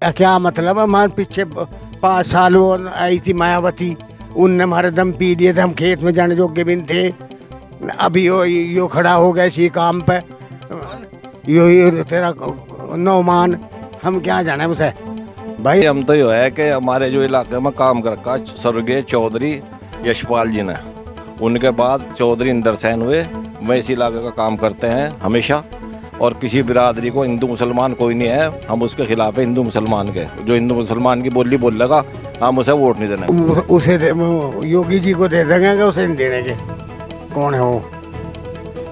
क्या मतलब, हमारे पीछे 5 साल वो आई थी मायावती, उनने हमारे दम पी दिए थे, हम खेत में जाने योग्य भी नहीं थे। अभी यो खड़ा हो गया इसी काम पे, यो तेरा नौमान, हम क्या जाने उसे भाई। हम तो यो है कि हमारे जो इलाके में काम कर रखा स्वर्गीय चौधरी यशपाल जी ने, उनके बाद चौधरी इंदर सेन हुए। वह इस इलाके का काम करते हैं हमेशा, और किसी बिरादरी को हिंदू मुसलमान कोई नहीं है, हम उसके खिलाफ है हिंदू मुसलमान के। जो हिंदू मुसलमान की बोली बोल लगा हम उसे वोट नहीं देना। उसे योगी जी को दे देंगे, उसे नहीं देने के। कौन है वो,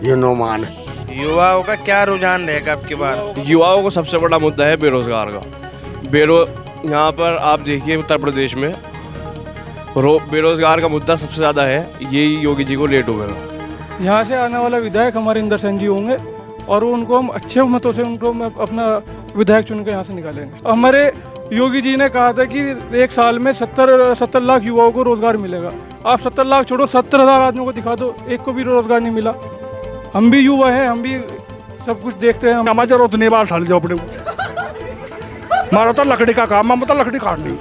ये नौमान। युवाओं का क्या रुझान रहेगा अब की बार? युवाओं को सबसे बड़ा मुद्दा है बेरोजगार का। यहाँ पर आप देखिए उत्तर प्रदेश में बेरोजगार का मुद्दा सबसे ज़्यादा है, यही योगी जी को लेट हो गया। यहाँ से आने वाला विधायक हमारे इंदर सेन जी होंगे और उनको हम अच्छे मतों से उनको अपना विधायक चुन के यहाँ से निकालेंगे। हमारे योगी जी ने कहा था कि 1 साल में 70 लाख युवाओं को रोजगार मिलेगा। आप 70 लाख छोड़ो, 70,000 आदमियों को दिखा दो, एक को भी रोजगार नहीं मिला। हम भी युवा हैं, हम भी सब कुछ देखते हैं। हमारा जरूरत नहीं बाल ठाल जाओ अपने मारा तो लकड़ी का काम, हम तो लकड़ी काटनी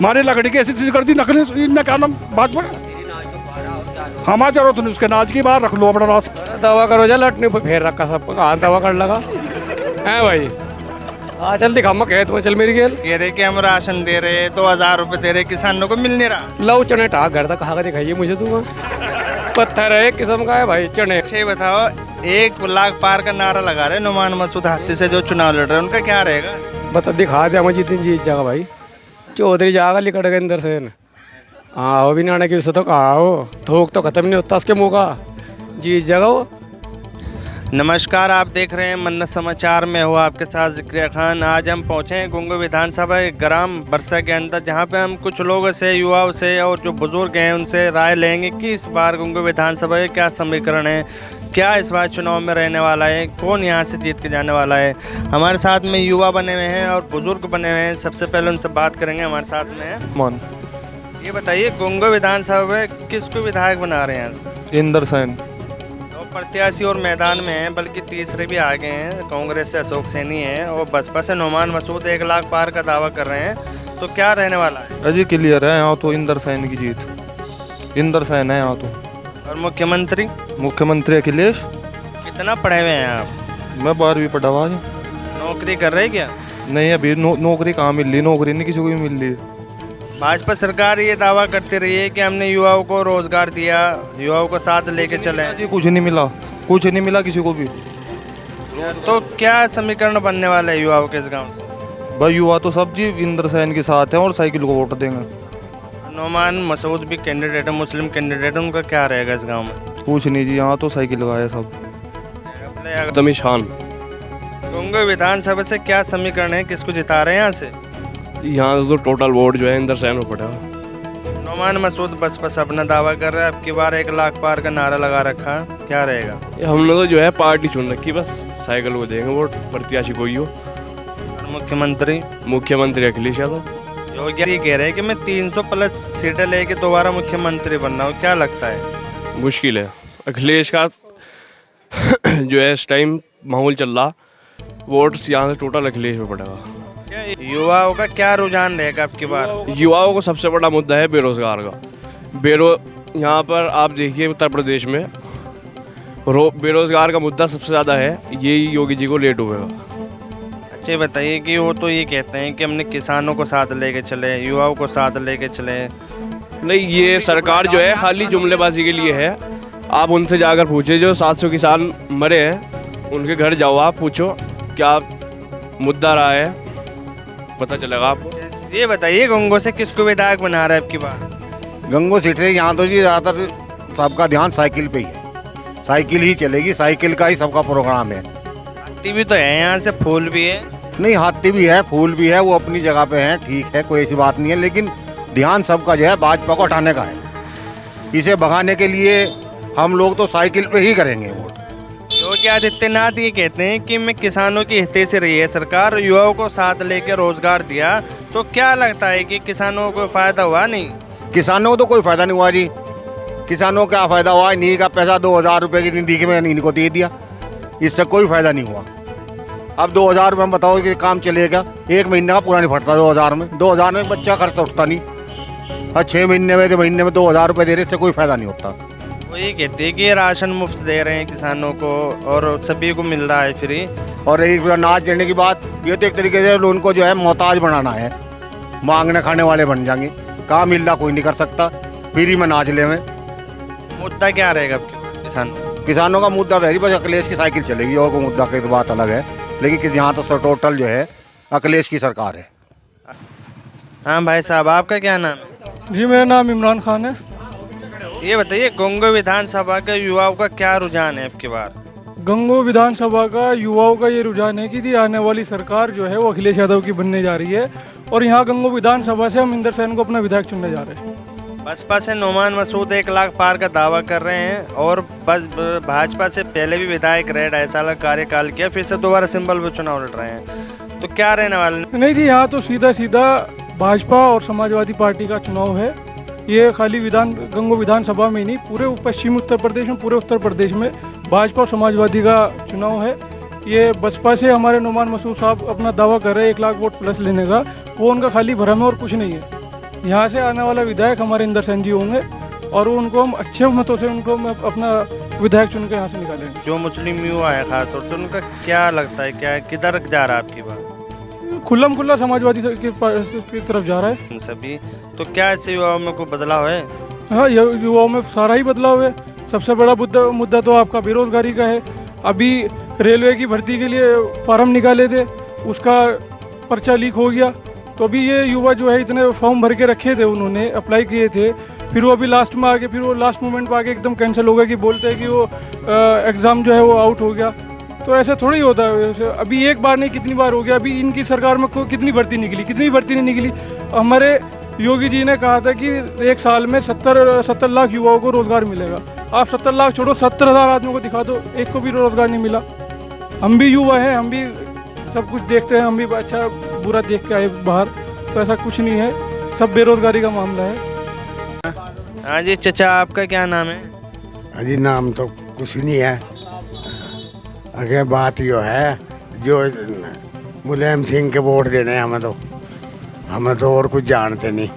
मारे लकड़ी की ऐसी चीज कर दी नकली, इनने क्या नाम बात पड़े हमारा जरूरत नहीं उसके नाच की बाहर रख लो अपना रास। दवा करो जा लटने फेर रखा सबको, कहाँ दवा कर लगा है भाई। हाँ चल दिखा मैं खेत में चल मेरी गेल। कह रहे कि हम राशन दे रहे, 2,000 रुपए दे रहे, किसानों को मिल नहीं रहा। लव चने टाक घर तक कहाँ का दिखाइए मुझे दूंगा, पत्थर है किस्म का है भाई चने। अच्छा ये बताओ, 1 लाख पार का नारा लगा रहे नुमान मसूद हाथी से जो चुनाव लड़ रहे हैं, उनका क्या रहेगा? बता दिखा दिया मुझे जितनी जीत जाएगा भाई। चौधरी जाएगा लिकट के अंदर से। हाँ वो भी नाना की तो कहा हो, थोक तो खत्म नहीं होता उसके मुँह का, जीत जाएगा वो। नमस्कार, आप देख रहे हैं मन्नत समाचार में, हुआ आपके साथ जिक्रिया खान। आज हम पहुंचे हैं गुंगू विधानसभा ग्राम बरसा के अंदर, जहां पे हम कुछ लोगों से, युवाओं से और जो बुजुर्ग हैं उनसे राय लेंगे कि इस बार गुंगू विधानसभा के क्या समीकरण है, क्या इस बार चुनाव में रहने वाला है, कौन यहाँ से जीत के जाने वाला है। हमारे साथ में युवा बने हुए हैं और बुजुर्ग बने हुए हैं, सबसे पहले उनसे बात करेंगे। हमारे साथ में है, ये बताइए गुंगू विधानसभा में किसको विधायक बना रहे हैं यहाँ से? इंदर सेन। प्रत्याशी और मैदान में हैं, बल्कि तीसरे भी आगे हैं। कांग्रेस से अशोक सैनी है और बसपा से नुमान मसूद 1 लाख पार का दावा कर रहे हैं। तो क्या रहने वाला है? अजी क्लियर है यहाँ तो इंदर सेन की जीत, इंदर सेन है यहाँ तो। और मुख्यमंत्री? मुख्यमंत्री अखिलेश। कितना पढ़े हुए हैं आप? मैं 12वीं पढ़ा हुआ। नौकरी कर रहे क्या? नहीं अभी नौकरी कहाँ मिल रही, नौकरी नहीं किसी को भी मिल रही। भाजपा सरकार ये दावा करती रही है कि हमने युवाओं को रोजगार दिया, युवाओं को साथ लेके चले। जी कुछ नहीं मिला, कुछ नहीं मिला किसी को भी। तो क्या समीकरण बनने वाला है युवाओं के इस गांव से? भाई युवा तो सब जी इंदर सेन के साथ हैं और साइकिल को वोट देंगे। नुमान मसूद भी कैंडिडेट है, मुस्लिम कैंडिडेट, उनका क्या रहेगा इस गाँव में? कुछ नहीं जी, यहाँ तो साइकिल लगाया सब। जमीशान गुंगू विधानसभा से क्या समीकरण है, किसको जिता रहे हैं यहाँ से? यहाँ तो टोटल वोट जो है इंदर सेन में पड़ा। नुमान मसूद बसपा से अपना दावा कर रहा है, अब की बार 1 लाख पार का नारा लगा रखा, क्या रहेगा? हमने तो जो है पार्टी चुन रखी, बस साइकिल को देंगे वोट, प्रत्याशी कोई हो। और मुख्यमंत्री अखिलेश यादव। योगी जी कह रहे हैं कि मैं 300+ सीटें लेके दोबारा मुख्यमंत्री बनना हूँ, क्या लगता है? मुश्किल है, अखिलेश का जो है इस टाइम माहौल चल रहा, वोट यहाँ से टोटल अखिलेश में पड़ेगा। युवाओं का क्या रुझान रहेगा अब की बार? युवाओं को सबसे बड़ा मुद्दा है बेरोजगार का। यहाँ पर आप देखिए उत्तर प्रदेश में बेरोजगार का मुद्दा सबसे ज़्यादा है, यही योगी जी को लेट हो गया। अच्छा बताइए कि वो तो ये कहते हैं कि हमने किसानों को साथ लेके चले, युवाओं को साथ लेके चले। नहीं, ये सरकार जो है खाली जुमलेबाजी के लिए है। आप उनसे जाकर पूछे, जो 700 किसान मरे हैं उनके घर जाओ, आप पूछो क्या मुद्दा रहा है, पता चलेगा आपको। ये बताइए गुंगू से किसको विधायक बना रहा है अब की बार? गंगो सीट से यहाँ तो जी ज़्यादातर सबका ध्यान साइकिल पे ही है, साइकिल ही चलेगी, साइकिल का ही सबका प्रोग्राम है। हाथी भी तो है यहाँ से, फूल भी है। नहीं हाथी भी है, फूल भी है, वो अपनी जगह पे हैं, ठीक है, कोई ऐसी बात नहीं है, लेकिन ध्यान सबका जो है भाजपा को हटाने का है। इसे भगाने के लिए हम लोग तो साइकिल पे ही करेंगे वोट। योगी आदित्यनाथ ये कहते हैं कि मैं किसानों की हितें से रही है सरकार, युवाओं को साथ लेकर रोजगार दिया, तो क्या लगता है कि किसानों को फायदा हुआ? नहीं, किसानों को तो कोई फायदा नहीं हुआ जी। किसानों का फायदा हुआ, निधि का पैसा 2,000 रुपये की निधि में इनको दे दिया, इससे कोई फायदा नहीं हुआ। अब 2000 रुपये में बताओ कि काम चलेगा? एक महीने का पूरा नहीं फटता 2000 में। 2000 में एक बच्चा खर्च उठता नहीं, और 6 महीने में 2000 रुपये दे रहे से कोई फायदा नहीं होता। वो ये कहते हैं कि ये राशन मुफ्त दे रहे हैं किसानों को और सभी को मिल रहा है फ्री। और एक अनाज देने की बात, ये तो एक तरीके से उनको जो है मोहताज बनाना है, मांगने खाने वाले बन जाएंगे। काम मिलना कोई नहीं कर सकता, फ्री में अनाज ले में। मुद्दा क्या रहेगा आपके किसानों का मुद्दा तो है बस अखिलेश की साइकिल चलेगी, और कोई मुद्दा की तो बात अलग है, लेकिन यहाँ तो टोटल जो है अखिलेश की सरकार है। हाँ भाई साहब, आपका क्या नाम है? जी मेरा नाम इमरान खान है। ये बताइए, गंगो विधानसभा के युवाओं का क्या रुझान है आपकी बार? गंगो विधानसभा का युवाओं का ये रुझान है कि जी आने वाली सरकार जो है वो अखिलेश यादव की बनने जा रही है, और यहाँ गंगो विधानसभा से हम इंदर सैन को अपना विधायक चुनने जा रहे हैं। बसपा से नोमान मसूद 1 लाख पार का दावा कर रहे हैं, और बस भाजपा से पहले भी विधायक रहे, 2.5 साल का कार्यकाल किया, फिर से दोबारा सिंबल पर चुनाव लड़ रहे हैं। तो क्या रहने वाले? नहीं जी, यहाँ तो सीधा सीधा भाजपा और समाजवादी पार्टी का चुनाव है। ये खाली गंगो विधानसभा में ही नहीं, पूरे पश्चिमी उत्तर प्रदेश में, पूरे उत्तर प्रदेश में भाजपा और समाजवादी का चुनाव है। ये बसपा से हमारे नोमान मसूद साहब अपना दावा कर रहे हैं 1 लाख वोट प्लस लेने का, वो उनका खाली भ्रम है और कुछ नहीं है। यहाँ से आने वाला विधायक हमारे इंदर सैन जी होंगे, और उनको हम अच्छे मतों से उनको अपना विधायक चुन के यहाँ से निकालेंगे। जो मुस्लिम युवा है खास तौर से, उनका क्या लगता है, क्या किधर जा रहा है आपकी बात? खुल्ला समाजवादी की तरफ जा रहा है सभी। तो क्या ऐसे युवाओं में कोई बदलाव है? हाँ, युवाओं में सारा ही बदलाव है। सबसे बड़ा मुद्दा तो आपका बेरोजगारी का है। अभी रेलवे की भर्ती के लिए फार्म निकाले थे, उसका पर्चा लीक हो गया, तो अभी ये युवा जो है इतने फॉर्म भर के रखे थे, उन्होंने अप्लाई किए थे, फिर वो अभी लास्ट में आके, फिर वो लास्ट मोमेंट पर आके एकदम कैंसिल हो गया कि बोलते हैं कि वो एग्ज़ाम जो है वो आउट हो गया। तो ऐसे थोड़ी होता है। अभी एक बार नहीं, कितनी बार हो गया। अभी इनकी सरकार में कितनी भर्ती निकली, कितनी भर्ती नहीं निकली। हमारे योगी जी ने कहा था कि 1 साल में 70 लाख युवाओं को रोज़गार मिलेगा। आप 70 लाख छोड़ो, 70,000 आदमियों को दिखा दो, एक को भी रोज़गार नहीं मिला। हम भी युवा हैं, हम भी सब कुछ देखते हैं, हम भी अच्छा बुरा देख के आए बाहर, तो ऐसा कुछ नहीं है, सब बेरोज़गारी का मामला है। हाँ जी चचा, आपका क्या नाम है? अजी नाम तो कुछ नहीं है, अगर बात यो है जो मुलायम सिंह के वोट देने हैं हमें तो और कुछ जानते नहीं।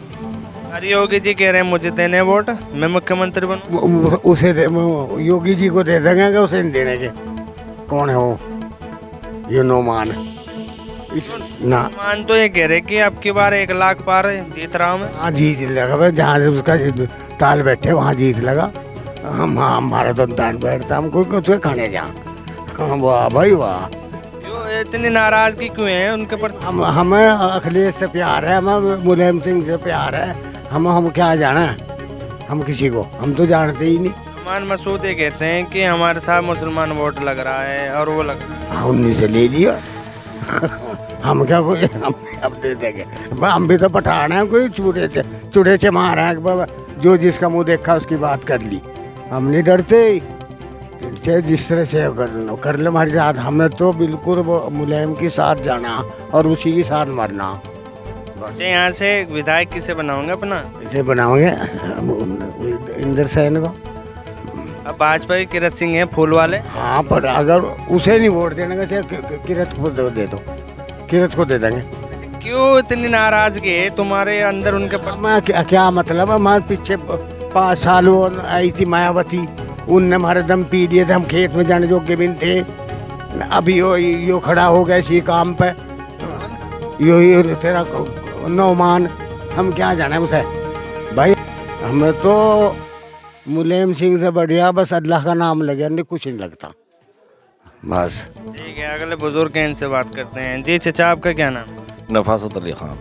अरे योगी जी कह रहे हैं मुझे देने वोट, मैं मुख्यमंत्री बनूं। उसे योगी जी को दे देंगे कि उसे नहीं देने के? कौन है वो? ये नोमान ना मान तो ये कह रहे कि अब की बार 1 लाख पार जीत रहा हूँ मैं। हाँ जीत लगा भाई, जहाँ से उसका ताल बैठे वहाँ जीत लगा। हमारा तो दान बैठता, हम कोई कुछ खाने जा। वाह भाई वाह, क्यों इतनी नाराजगी क्यों है उनके प्रति? हमें अखिलेश से प्यार है, हमें मुलायम सिंह से प्यार है। हम क्या जाना है हम किसी को, हम तो जानते ही नहीं। नोमान मसूद ये कहते हैं कि हमारे साथ मुसलमान वोट लग रहा है और वो लग रहा है। हाँ, उन्हीं से ले लिया। हम क्या कोई हम अब दे देंगे? हम भी तो पठान है, कोई चूड़े से मारा है बाबा, जो जिसका मुंह देखा उसकी बात कर ली। हम नहीं डरते, चाहे जिस तरह से कर ले हमारे साथ। हमें तो बिल्कुल वो मुलायम के साथ जाना और उसी के साथ मरना बस। यहाँ से विधायक किसे बनाओगे अपना? इसे बनाओगे इंदर सैन को। अब भाजपा के किरत सिंह है फूल वाले। हाँ, पर अगर उसे नहीं वोट देने का, किरत को दे दो, किरत को दे देंगे। क्यों इतनी नाराजगी है तुम्हारे अंदर उनके पर? क्या मतलब? हमारे पीछे 5 साल वो आई थी मायावती, उनने हमारे दम पी दिए थे, हम खेत में जाने योग्य भी थे। अभी यो खड़ा हो गया इसी काम पे, यो तेरा नौमान, हम क्या जाने उसे भाई। हमें तो मुलायम सिंह से बढ़िया बस अल्लाह का नाम लगे, नहीं कुछ नहीं लगता बस। ठीक है, अगले बुजुर्ग हैं, इनसे बात करते हैं। जी चचा, आपका क्या नाम? नफासत अली खान।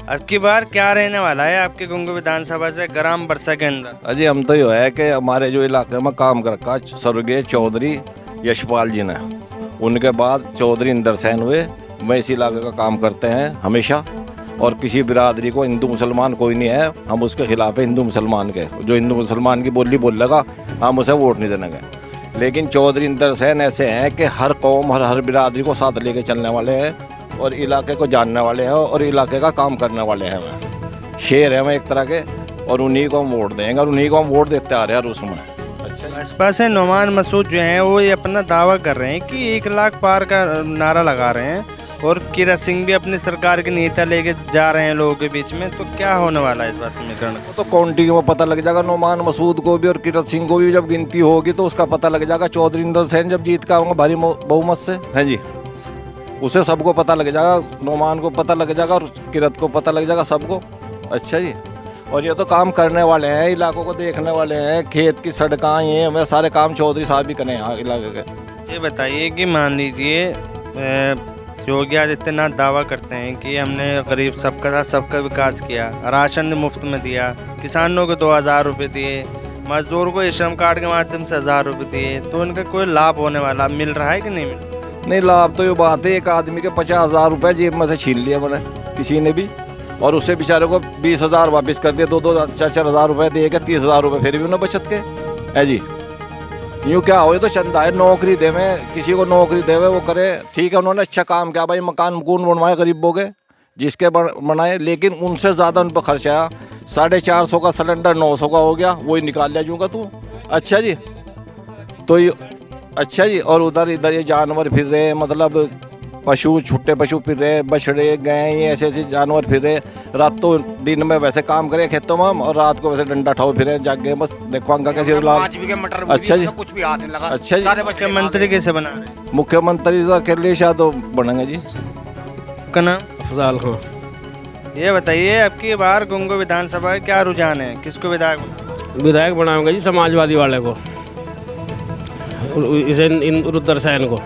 अब की बार क्या रहने वाला है आपके गंगो विधानसभा से ग्राम बरसा के अंदर? अजी हम तो यो है कि हमारे जो इलाके में काम कर रखा स्वर्गीय चौधरी यशपाल जी ने, उनके बाद चौधरी इंदर सैन हुए, वह इस इलाके का काम करते हैं हमेशा। और किसी बिरादरी को, हिंदू मुसलमान कोई नहीं है, हम उसके खिलाफ है हिंदू मुसलमान के। जो हिंदू मुसलमान की बोली बोल लगा, हम उसे वोट नहीं देने गए। लेकिन चौधरी इंदर सैन ऐसे हैं कि हर कौम और हर बिरादरी को साथ लेके चलने वाले हैं, और इलाके को जानने वाले हैं, और इलाके का काम करने वाले हैं। वह शेर हैं वह एक तरह के, और उन्हीं को हम वोट देंगे, और उन्हीं को हम वोट देते आ रहे हैं उसमें। अच्छा, बसपा से नोमान मसूद जो हैं वो ये अपना दावा कर रहे हैं कि 1 लाख पार का नारा लगा रहे हैं और किरण सिंह भी अपनी सरकार की नीति लेके जा रहे हैं लोगों के बीच में। तो क्या होने वाला है इस बार समीकरण? तो काउंटिंग में पता लग जाएगा। नोमान मसूद को भी और किरण सिंह को भी जब गिनती होगी तो उसका पता लग जाएगा। चौधरी इंदर सेन जब जीत का होंगे भारी बहुमत से, हैं जी, उसे सबको पता लग जाएगा। नोमान को पता लग जाएगा और किरत को पता लग जाएगा, सबको। अच्छा जी, और ये तो काम करने वाले हैं, इलाकों को देखने वाले हैं, खेत की सड़कें ये हमें सारे काम चौधरी साहब ही करें यहाँ इलाके के। ये बताइए कि मान लीजिए योगी आदित्यनाथ दावा करते हैं कि हमने गरीब सबका साथ सबका विकास किया, राशन मुफ्त में दिया, किसानों को 2000 रुपये दिए, मजदूर को श्रम कार्ड के माध्यम से 1000 रुपये दिए, तो उनका कोई लाभ होने वाला मिल रहा है कि नहीं मिल रहा? नहीं, लाभ तो ये बात है, एक आदमी के 50,000 रुपये जेब में से छीन लिया मैंने किसी ने भी, और उससे बेचारे को 20,000 वापस कर दिया। 2-4 हज़ार रुपये दे के 30,000 रुपये फिर भी उन्हें बचत के है जी। यूँ क्या हो, तो चंदा है, नौकरी देवे किसी को, नौकरी देवे वो करे, ठीक है। उन्होंने अच्छा काम किया भाई, मकान मकून बनवाए गरीबों के जिसके बनाए, लेकिन उनसे ज़्यादा उन पर खर्चा आया। 450 का सिलेंडर 900 का हो गया, वही निकाल लिया जूँगा तू। अच्छा जी, तो ये अच्छा जी, और उधर इधर ये जानवर फिर रहे, मतलब पशु, छुट्टे पशु फिर रहे, बछड़े गाय, ये ऐसे ऐसे जानवर फिर रहे। रात तो दिन में वैसे काम करें खेतों में, और रात को वैसे डंडा ठाओ फिरे जागे, बस देखो अंका कैसे मटर अच्छा जी, कुछ भी हाथ नहीं लगा। अच्छा जी, मुख्यमंत्री कैसे बना रहे हैं? मुख्यमंत्री तो अकेले शायद तो बनेंगे जी। का नाम अफजाल खां। ये बताइए आपकी बार गुंगो विधानसभा का क्या रुझान है, किसको विधायक बनाऊंगा जी, समाजवादी वाले को, इसे रुद्र सैन को।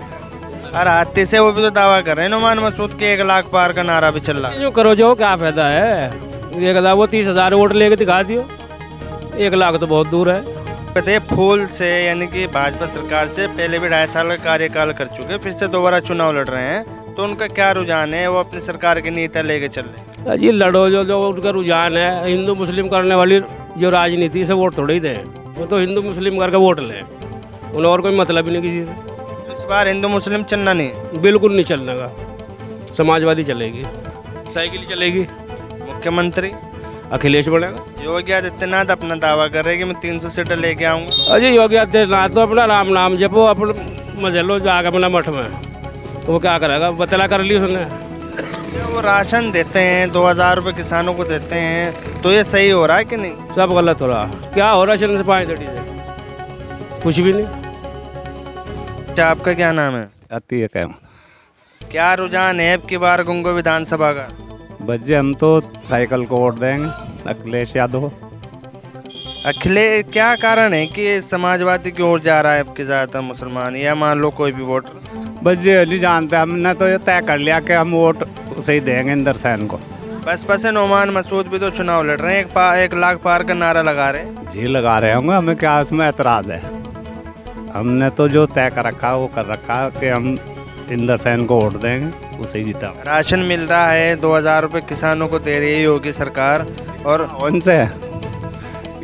और हाथी से वो भी तो दावा कर रहे हैं नोमान मसूद के 1 लाख पार का नारा भी चल रहा है। जो करो जो क्या फायदा है, ये कहता वो 30,000 वोट लेके दिखा दियो, 1 लाख तो बहुत दूर है। बताइए, फूल से यानी कि भाजपा सरकार से पहले भी 2.5 साल का कार्यकाल कर चुके, फिर से दोबारा चुनाव लड़ रहे हैं, तो उनका क्या रुझान है? वो अपनी सरकार की नीति लेके चल रहे हैं। जी लड़ो, जो उनका रुझान है, हिंदू मुस्लिम करने वाली जो राजनीति से वोट थोड़ी दें, वो तो हिंदू मुस्लिम करके वोट लें, उन्हें और कोई मतलब ही नहीं किसी से। इस बार हिंदू मुस्लिम चलना नहीं, बिल्कुल नहीं चलने का, समाजवादी चलेगी, साइकिल चलेगी। मुख्यमंत्री अखिलेश बनेगा। योगी आदित्यनाथ अपना दावा कर रहे हैं कि मैं 300 सीटें लेके आऊँगा। अजय योगी आदित्यनाथ तो अपना राम नाम जपो, अपना मजे लो जाकर अपना मठ में, तो वो क्या करेगा, बतला कर ली उसने। वो राशन देते हैं, 2000 रुपये किसानों को देते हैं, तो ये सही हो रहा है कि नहीं? सब गलत हो रहा। क्या हो रहा है राशन से 5 दड़ी से? कुछ भी नहीं। आपका क्या नाम है? अतीक है। क्या रुझान है अब की बार गुंगो विधानसभा का? बच्चे हम तो साइकिल को वोट देंगे, अखिलेश यादव। अखिलेश, क्या कारण है कि समाजवादी की ओर जा रहा है आपके ज़्यादातर मुसलमान, या मान लो कोई भी वोट? बच्चे नहीं जानते, हमने तो ये तय कर लिया कि हम वोट उसे ही देंगे, इंदर सैन को। बसपा से नोमान मसूद भी तो चुनाव लड़ रहे हैं, 1 लाख पार का नारा लगा रहे हैं। जी लगा रहे होंगे, हमें क्या उसमें एतराज़ है। हमने तो जो तय कर रखा वो कर रखा कि हम इंदर सैन को वोट देंगे, उसे ही जीता। राशन मिल रहा है, 2000 रुपये किसानों को दे रही है योगी सरकार, और उनसे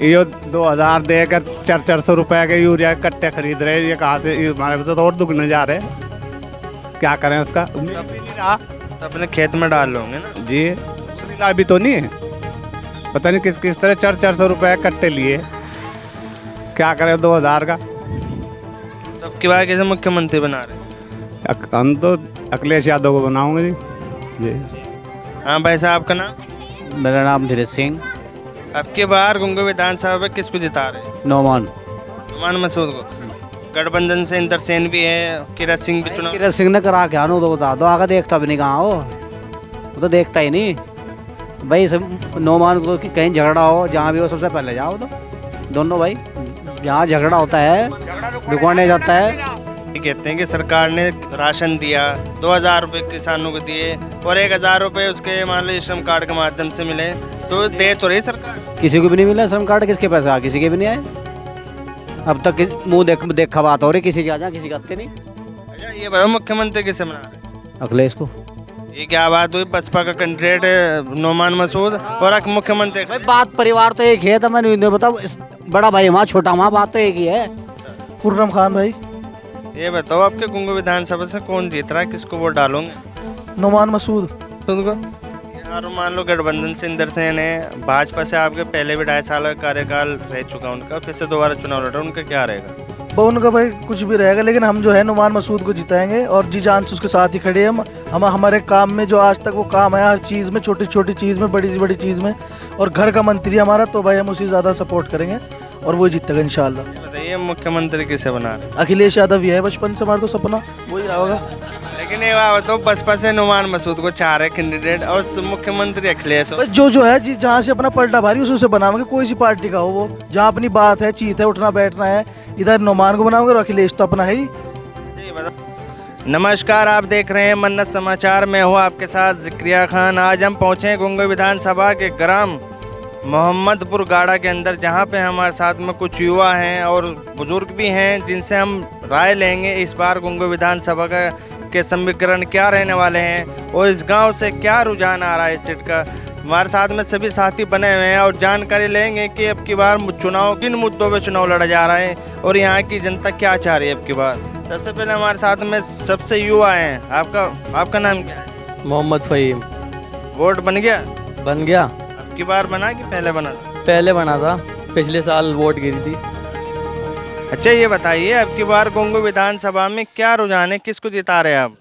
ये 2000 देकर 400 रुपये के यूरिया के कट्टे खरीद रहे हैं। ये कहाँ से, हमारे तो और दुगने जा रहे हैं, क्या करें उसका? तो अपने खेत में डाल लोगे ना जी, अभी तो नहीं है, पता नहीं किस किस तरह 400 रुपये कट्टे लिए, क्या करें 2000 का। तब की बात कैसे मुख्यमंत्री बना रहे हैं? हम तो अखिलेश यादव को बनाऊंगे जी। जी हाँ भाई साहब, का नाम? मेरा नाम धीरज सिंह। अब की बार गुंगो विधानसभा में किसको जिता रहे हैं? नोमान मसूद को। गठबंधन से इंदर सेन भी है, किरण सिंह भी चुनाव। किरण सिंह ने करा क्या नो, तो बता दो, आगे देखता भी नहीं कहाँ हो, वो तो देखता ही नहीं भाई। सब नोमान को तो कहीं झगड़ा हो, जहाँ भी हो सबसे पहले जाओ, तो दोनों भाई जहाँ झगड़ा होता है रुकवाने जाता है। कहते हैं कि सरकार ने राशन दिया, 2000 रुपये किसानों को दिए, और 1000 रुपये उसके मान लो श्रम कार्ड के माध्यम से मिले, तो दे तो रही सरकार। किसी को भी नहीं मिला श्रम कार्ड, किसके पैसे किसी के भी नहीं आए अब तक। मुँह देखा बात हो रही, किसी के आ जा, किसी के आते नहीं। अच्छा, ये बताओ मुख्यमंत्री किसे बना रहे? अखिलेश को। ये क्या बात हुई, बसपा का कैंडिडेट नोमान मसूद और मुख्यमंत्री? भाई बात परिवार तो एक है, तो मैंने बताओ, बड़ा भाई वहाँ छोटा वहाँ, बात तो एक ही है। खुर्रम खान भाई। ये बताओ आपके गुंगो विधानसभा से कौन जीत रहा है, किसको वोट डालोगे? नोमान मसूद। को और मान लो गठबंधन से इंदर सेन है, भाजपा से आपके पहले भी 2.5 साल का कार्यकाल रह चुका है उनका, फिर से दोबारा चुनाव लड़ रहे हैं, उनका क्या रहेगा? वो उनका भाई कुछ भी रहेगा, लेकिन हम जो है नुमान मसूद को जिताएंगे और जी जान से उसके साथ ही खड़े हैं हम हमारे काम में जो आज तक वो काम आया हर चीज़ में, छोटी छोटी चीज़ में, बड़ी से बड़ी चीज़ में, और घर का मंत्री हमारा, तो भाई हम उसी ज़्यादा सपोर्ट करेंगे और वो जीतेगा इंशाल्लाह। बताइए मुख्यमंत्री किसे बना रहे? अखिलेश यादव ही है बचपन से हमारा तो सपना वही होगा। लेकिन ये बात तो बसपा से नुमान मसूद को चाह रहे कैंडिडेट और मुख्यमंत्री अखिलेश हो। बस जो है जी जहाँ से अपना पलटा भारी उसी से बनाओगे, कोई सी पार्टी का हो वो, जहाँ अपनी बात है, चीत है, उठना बैठना है, इधर नुमान को बनाओगे और अखिलेश तो अपना है ही। नमस्कार, आप देख रहे हैं मन्नत समाचार, मैं हूँ आपके साथ ज़िक्रिया खान। आज हम पहुँचे हैं गुंगो विधानसभा के ग्राम मोहम्मदपुर गाड़ा के अंदर, जहाँ पे हमारे साथ में कुछ युवा हैं और बुजुर्ग भी हैं, जिनसे हम राय लेंगे इस बार गुंगो विधानसभा के समीकरण क्या रहने वाले हैं और इस गांव से क्या रुझान आ रहा है इस सीट का। हमारे साथ में सभी साथी बने हुए हैं और जानकारी लेंगे कि अब की बार चुनाव किन मुद्दों पे चुनाव लड़ा जा रहा है और यहाँ की जनता क्या चाह रही है अब की बार। सबसे पहले हमारे साथ में सबसे युवा हैं, आपका नाम क्या है? मोहम्मद फ़हीम। वोट बन गया? बन गया। अब की बार बना कि पहले बना था? पहले बना था, पिछले साल वोट गिरी थी। अच्छा ये बताइए, अब की बार गुंगो विधानसभा में क्या रुझान है, किसको जिता रहे हैं आप?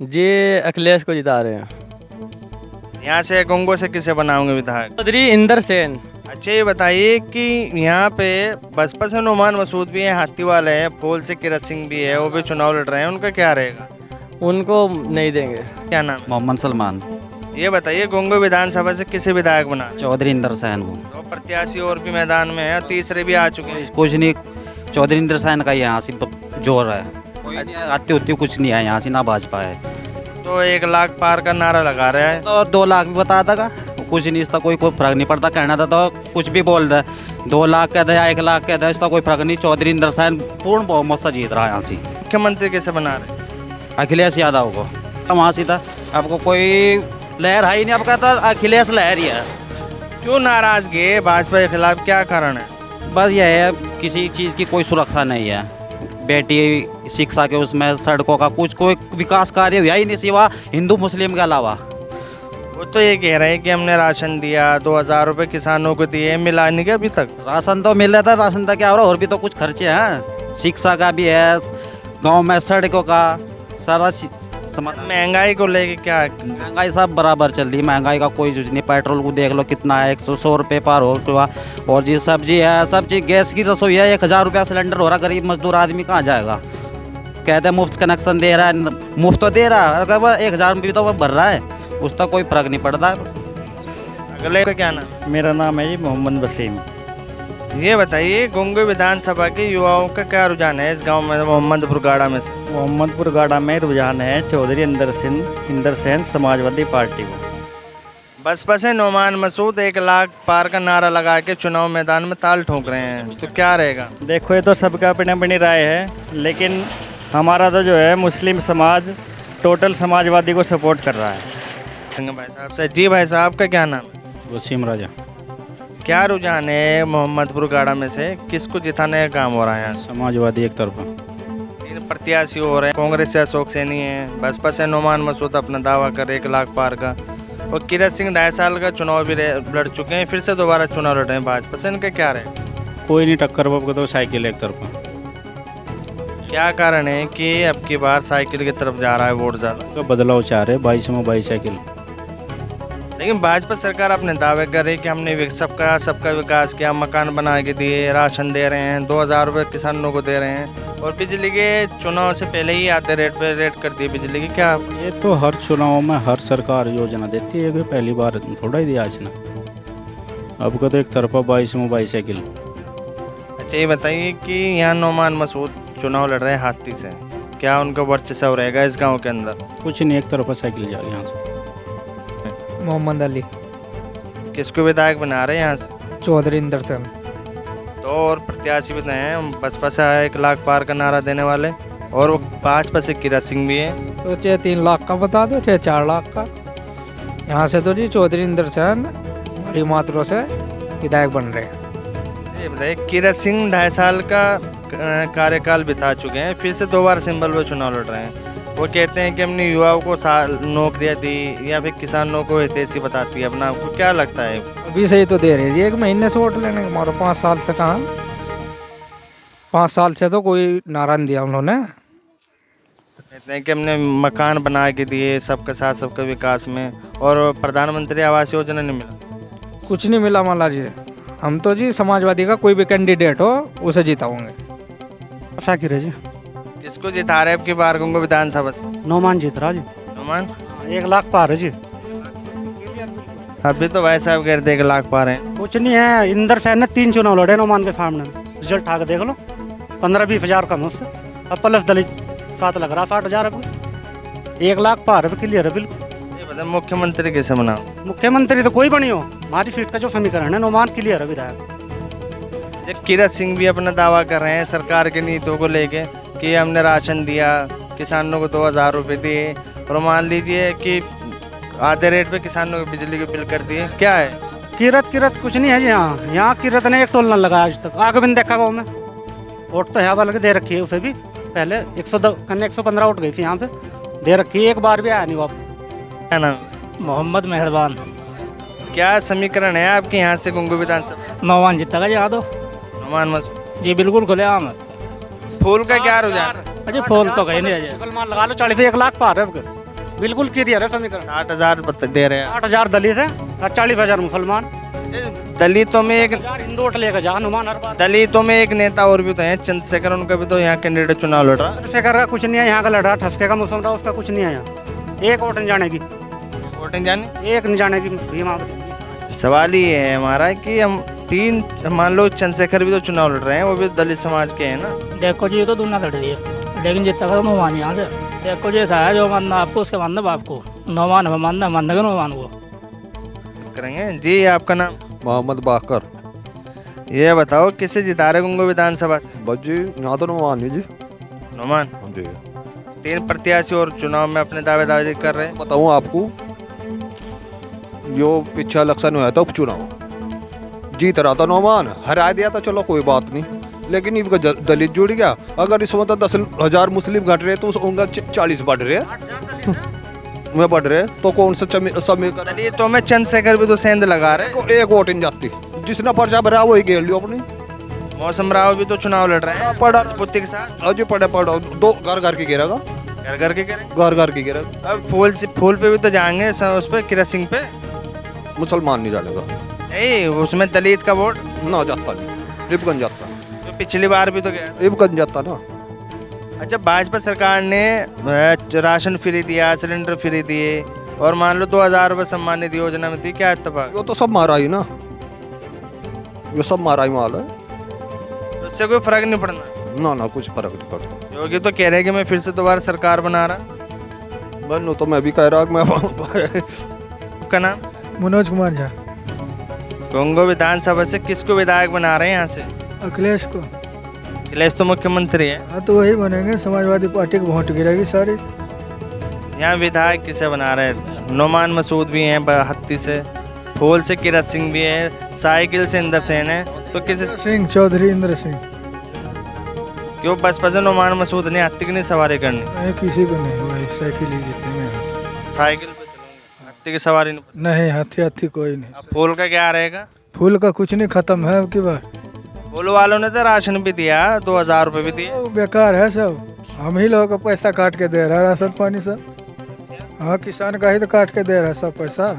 जी अखिलेश को जिता रहे हैं। यहाँ से गुंगो से किसे बनाओगे विधायक? चौधरी इंदर सेन। अच्छा ये बताइए कि यहाँ पे बसपा से नुमान मसूद भी है, हाथीवाल है, पोल से किरत सिंह भी है, वो भी चुनाव लड़ रहे हैं, उनका क्या रहेगा? उनको नहीं देंगे। क्या नाम? मोहम्मद सलमान। ये बताइए गुंगो विधानसभा से किसे विधायक बना? चौधरी इंदर सेन को। दो प्रत्याशी और भी मैदान में है, तीसरे भी आ चुके हैं। कुछ नहीं, चौधरी इंदर सेन का यहाँ से जोर है, कोई आती होती कुछ नहीं है यहाँ से, ना भाजपा है। तो 1 लाख पार का नारा लगा रहा है, तो 2 लाख भी बता देगा, कुछ नहीं, इसका कोई फर्क नहीं पड़ता। कहना था तो कुछ भी बोल दे, 2 लाख कह दे या 1 लाख कह दे, इसका कोई फर्क नहीं। चौधरी इंदर सेन पूर्ण बहुमत से जीत रहा है यहाँ से। मुख्यमंत्री कैसे बना रहे? अखिलेश यादव को। वहाँ से था, आपको कोई लहर है ही नहीं, आपका तो अखिलेश लहर ही है। क्यों नाराजगी है भाजपा के खिलाफ, क्या कारण है? बस यह है, किसी चीज़ की कोई सुरक्षा नहीं है, बेटी शिक्षा के उसमें, सड़कों का कुछ कोई विकास कार्य हुआ ही नहीं सिवा हिंदू मुस्लिम के अलावा। वो तो ये कह रहे हैं कि हमने राशन दिया, 2000 रुपये किसानों को दिए, मिला नहीं क्या अभी तक? राशन तो मिल रहा था, राशन तक क्या हो रहा है, और भी तो कुछ खर्चे हैं, शिक्षा का भी है, गांव में सड़कों का सारा महंगाई को लेके क्या? महंगाई सब बराबर चल रही है, महंगाई का कोई चीज़ नहीं। पेट्रोल को देख लो कितना है, 100 रुपये पार हो चुका, और जी सब्जी है, सब चीज़, गैस की रसोई है, 1000 रुपया सिलेंडर हो रहा, गरीब मजदूर आदमी कहाँ जाएगा? कहते हैं मुफ्त कनेक्शन दे रहा है, मुफ्त तो दे रहा है, अगर 1000 भी तो वो भर रहा है, उसका कोई फर्क नहीं पड़ता। अगले का क्या नाम? मेरा नाम है जी मोहम्मद वसीम। ये बताइए गुंगो विधानसभा के युवाओं का क्या रुझान है इस गांव में, मोहम्मदपुर गाड़ा में से? मोहम्मदपुर गाड़ा में रुझान है चौधरी इंदर सेन समाजवादी पार्टी को। बसपा से नुमान मसूद 1 लाख पार का नारा लगा के चुनाव मैदान में ताल ठोक रहे हैं, तो क्या रहेगा? देखो ये तो सबका अपनी अपनी राय है, लेकिन हमारा तो जो है मुस्लिम समाज टोटल समाजवादी को सपोर्ट कर रहा है। भाई साहब से। जी भाई साहब का क्या नाम? वसीम राजा। क्या रुझान है मोहम्मदपुर गाड़ा में से, किसको जिताने का काम हो रहा है यहाँ? समाजवादी एक तरफा। 3 प्रत्याशी हो रहे हैं, कांग्रेस से अशोक सैनी है, बसपा से नुमान मसूद अपना दावा कर 1 लाख पार का, और किरत सिंह 2.5 साल का चुनाव भी लड़ चुके हैं, फिर से दोबारा चुनाव लड़ रहे हैं भाजपा से। इनका क्या रहे? कोई नहीं टक्कर, वो तो साइकिल एक तरफा। क्या कारण है कि अब की बार साइकिल की तरफ जा रहा है वोट ज़्यादा? तो बदलाव चाह रहे 22 में 22 साइकिल। लेकिन भाजपा सरकार अपने दावे कर रही है कि हमने सबका विकास किया, मकान बना के दिए, राशन दे रहे हैं, 2000 रुपये किसानों को दे रहे हैं, और बिजली के चुनाव से पहले ही आते रेट पे रेट कर दिए बिजली की। क्या ये तो हर चुनाव में हर सरकार योजना देती है, पहली बार थोड़ा ही दिया इसने, अब को तो एक तरफा 22 में 22 साइकिल। अच्छा ये बताइए कि यहाँ नुमान मसूद चुनाव लड़ रहे हैं हाथी से, क्या उनका वर्चस्व रहेगा इस गाँव के अंदर? कुछ नहीं, एक तरफा साइकिल जाएगी यहाँ से। मोहम्मद अली। किसको विधायक बना रहे हैं यहाँ से? चौधरी इंदर सेन। तो और प्रत्याशी भी हैं, बसपा से 1 लाख पार का नारा देने वाले, और वो भाजपा से किरत सिंह भी है। तो चाहे 3 लाख का बता दो, चाहे 4 लाख का। यहाँ से तो जी चौधरी इंदर सेन बड़ी मात्रा से विधायक बन रहे हैं। ये बताइए, किरत सिंह 2.5 साल का कार्यकाल बिता चुके हैं, फिर से 2 बार सिंबल पे चुनाव लड़ रहे हैं, वो कहते हैं कि हमने युवाओं को नौकरियां दी या फिर किसानों को हितैषी बताती है अपना, आपको क्या लगता है? अभी सही तो दे रहे जी, 1 महीने से वोट लेने मारो, 5 साल से कहाँ, 5 साल से तो कोई नारा नहीं दिया उन्होंने। कहते हैं कि हमने मकान बना के दिए सबके साथ सबके विकास में, और प्रधानमंत्री आवास योजना नहीं मिला। कुछ नहीं मिला माला जी। हम तो जी समाजवादी का कोई भी कैंडिडेट हो उसे जिताऊंगे। शाकिर है जी। किसको जिता रहे अब की बार गंगो विधानसभा से? नौमान जीत रहा जी। नौमान 1 लाख पार है जी। अभी तो भाई साहब कह रहे 1 लाख पार हैं। कुछ नहीं है, इंदर सैन ने 3 चुनाव लड़े नौमान के सामने, रिजल्ट आके देख लो, 15-20 हज़ार कम उससे, अब प्लस दलित 7 लग रहा, 60,000 रुपये, 1 लाख पार है, क्लियर है बिल्कुल। ये बता मुख्यमंत्री कैसे बनाओ? मुख्यमंत्री तो कोई बनी हो, हमारी सीट का जो समीकरण है नौमान क्लियर है विधायक। ये किरत सिंह भी अपना दावा कर रहे हैं सरकार की नीतियों को लेके कि हमने राशन दिया, किसानों को 2,000 रुपये दिए, और मान लीजिए कि आधे रेट पे किसानों के बिजली के बिल कर दिए। क्या है किरत कुछ नहीं है जी। यहाँ किरत ने 1 टोल न लगाया आज तक, आगे भी नहीं देखा गाँव में। वोट तो यहाँ वाले दे रखी है उसे भी, पहले 115 वोट गई थी यहाँ से, दे रखी है, 1 बार भी आया नहीं वापस। क्या नाम? मोहम्मद मेहरबान। क्या समीकरण है आपके यहाँ से गंगो विधानसभा? नौमान जीतेगा जी। यहाँ तो नौमान मसूद जी बिल्कुल खुले आम है। फूल का क्या रुझान? अजय फूल तो कहीं नहीं है, मुसलमान लगा लो 40 से 1 लाख पार है, बिल्कुल क्लियर है समीकरण। 60,000 दे रहे हैं। 8,000 दलित है और 40,000 मुसलमान। दलितों में एक हिंदू वोट लेकर जा हनुमान हर बार। दलितों में एक नेता और भी तो है, चंद्रशेखर, उनका भी तो यहाँ कैंडिडेट चुनाव लड़ रहा। चंद्रशेखर का कुछ नहीं है यहाँ का, लड़ रहा ठसके का मौसम रहा, उसका कुछ नहीं है यहाँ। 1 वोट नहीं जाने की, वोटिंग जाने 1 नहीं जाने की। सवाल ये है हमारा कि हम 3 मान लो चंद्रशेखर भी तो चुनाव लड़ रहे हैं, वो भी दलित समाज के हैं ना। देखो जी ये तो दुनिया लड़ रही है, लेकिन जितना का नौमान यहाँ से देखो जी, ऐसा है जो मानना आपको उसके मानना बाप को, नौमान है मानना मानना नौमान को करेंगे जी। आपका नाम? मोहम्मद बाकर। ये बताओ किसे जिता रहे गंगो विधानसभा से? बस जी यहाँ तो नौमान है जी। नौमान जी। 3 प्रत्याशी और चुनाव में अपने दावेदारी कर रहे हैं। बताऊँ आपको, जो पिछला इलेक्शन हुआ था उपचुनाव, जीत रहा था नौमान, हरा दिया था, चलो कोई बात नहीं, लेकिन इनका दलित जुड़ गया। अगर इस वक्त 10,000 मुस्लिम घट रहे तो उनका 40 बढ़ रहे में बढ़ रहे, तो कौन सा समीकरण? दलितों में चंद्रशेखर भी तो सेंध लगा रहे। 1 वोट इन जाती, जिसने पर्चा भरा वही घेर लियो अपनी। मौसम राव भी तो चुनाव लड़ रहे हैं पढ़ा बुद्धि के साथ। अजय पढ़ा 2 घर के गिरेगा, घर के करें, घर के गिरेगा। अब फूल पे भी तो जाएंगे, उस पे किरत सिंह पे मुसलमान नहीं जानेगा नहीं, उसमें दलित का वोट ना जाता नहीं, रिपगंज जाता, तो पिछली बार भी तो गया, रिपगंज जाता ना। अच्छा, भाजपा सरकार ने राशन फ्री दिया, सिलेंडर फ्री दिए, और मान लो 2,000 रुपये सम्मान निधि योजना में दी, क्या इत्तेफाक? वो तो सब मारा ही ना, ये सब मारा ही माल है, उससे कोई फर्क नहीं पड़ना। ना कुछ फर्क नहीं पड़ता। योगी तो कह रहे कि मैं फिर से दोबारा सरकार बना रहा। बनो तो मैं भी कह रहा मैं। आपका नाम? मनोज कुमार झा। गंगो विधानसभा से किसको विधायक बना रहे हैं यहाँ से? अखिलेश को। अखिलेश तो मुख्यमंत्री है। हाँ तो वही बनेंगे, समाजवादी पार्टी को वोट गिरेगी सारी। यहाँ विधायक किसे बना रहे हैं? नौमान मसूद भी हैं हत्ती से, फूल से किरत सिंह भी है, साइकिल से इंदर सेन है, तो किसे? सिंह चौधरी इंद्र सिंह। क्यों बस नौमान मसूद ने हत्ती की नहीं सवारी करनी? नहीं किसी को नहीं, वही साइकिल ही जीतेंगे। साइकिल पे चलूंगा, हत्ती की सवारी नहीं, हाथी कोई नहीं। अब फूल का क्या रहेगा? फूल का कुछ नहीं, खत्म है अब की बार। फूल वालों ने तो राशन भी दिया, 2,000 रुपये भी दिए। बेकार है सब, हम ही लोगों का पैसा काट के दे रहा है राशन पानी सब। हाँ, किसान का ही तो काट के दे रहा है सब पैसा।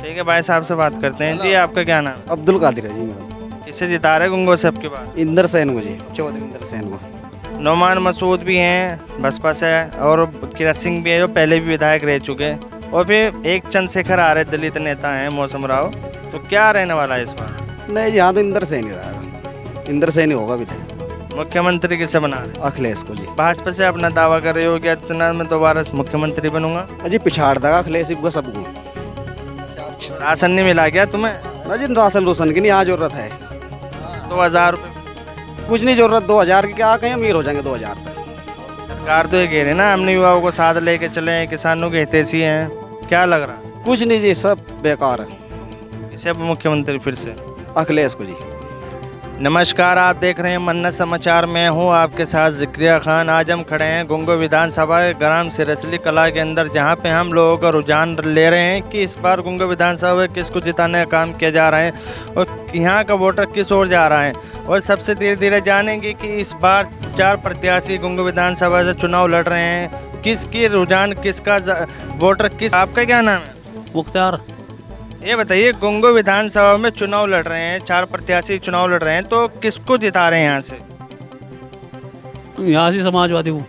ठीक है, भाई साहब से बात करते हैं। जी आपका क्या नाम? अब्दुल कादिर है जी मेरा। किससे जिता रहे गंगो से आपके बाद? इंदर सेन को जी, चौधरी इंदर सेन को। नौमान मसूद भी हैं बसपा से, और किरत सिंह भी है जो पहले भी विधायक रह चुके हैं, और फिर एक चंद्रशेखर आ रहे दलित नेता हैं मौसम राव। तो क्या रहने वाला है इस बार? नहीं, यहाँ तो इंदर सेन ही रहेगा, इंदर सेन ही होगा विधायक। मुख्यमंत्री किसे बना रहे? अखिलेश को जी। भाजपा से अपना दावा कर रहे हो कि इतना मैं दोबारा मुख्यमंत्री बनूंगा? अजी पिछाड़ देगा अखिलेश को सबको। राशन नहीं मिला क्या तुम्हें? ना जी, राशन रोशन की नहीं यहाँ जरूरत है। 2,000 रुपये कुछ नहीं जरूरत, 2,000 की क्या, कहीं अमीर हो जाएंगे 2,000 तक। सरकार तो ये कह रही है ना, हमने युवाओं को साथ लेके चले, किसानों के हितैषी हैं, क्या लग रहा? कुछ नहीं जी, सब बेकार है। इसे अब मुख्यमंत्री फिर से? अखिलेश को जी। नमस्कार, आप देख रहे हैं मन्नत समाचार। मैं हूं आपके साथ ज़िक्रिया खान। आज हम खड़े हैं गुंगो विधानसभा के ग्राम सिरसली कला के अंदर, जहां पे हम लोगों का रुझान ले रहे हैं कि इस बार गुंगो विधानसभा में किसको जिताने का काम किया जा रहा है और यहां का वोटर किस ओर जा रहा है। और सबसे धीरे धीरे जानेंगे कि इस बार 4 प्रत्याशी गुंगो विधानसभा से चुनाव लड़ रहे हैं। किसकी रुझान, किसका वोटर किस। आपका क्या नाम है? मुख्तार। ये बताइए, गुंगो विधानसभा में चुनाव लड़ रहे हैं, 4 प्रत्याशी चुनाव लड़ रहे हैं, तो किसको जिता रहे हैं यहाँ से? यहाँ से समाजवादी हूँ।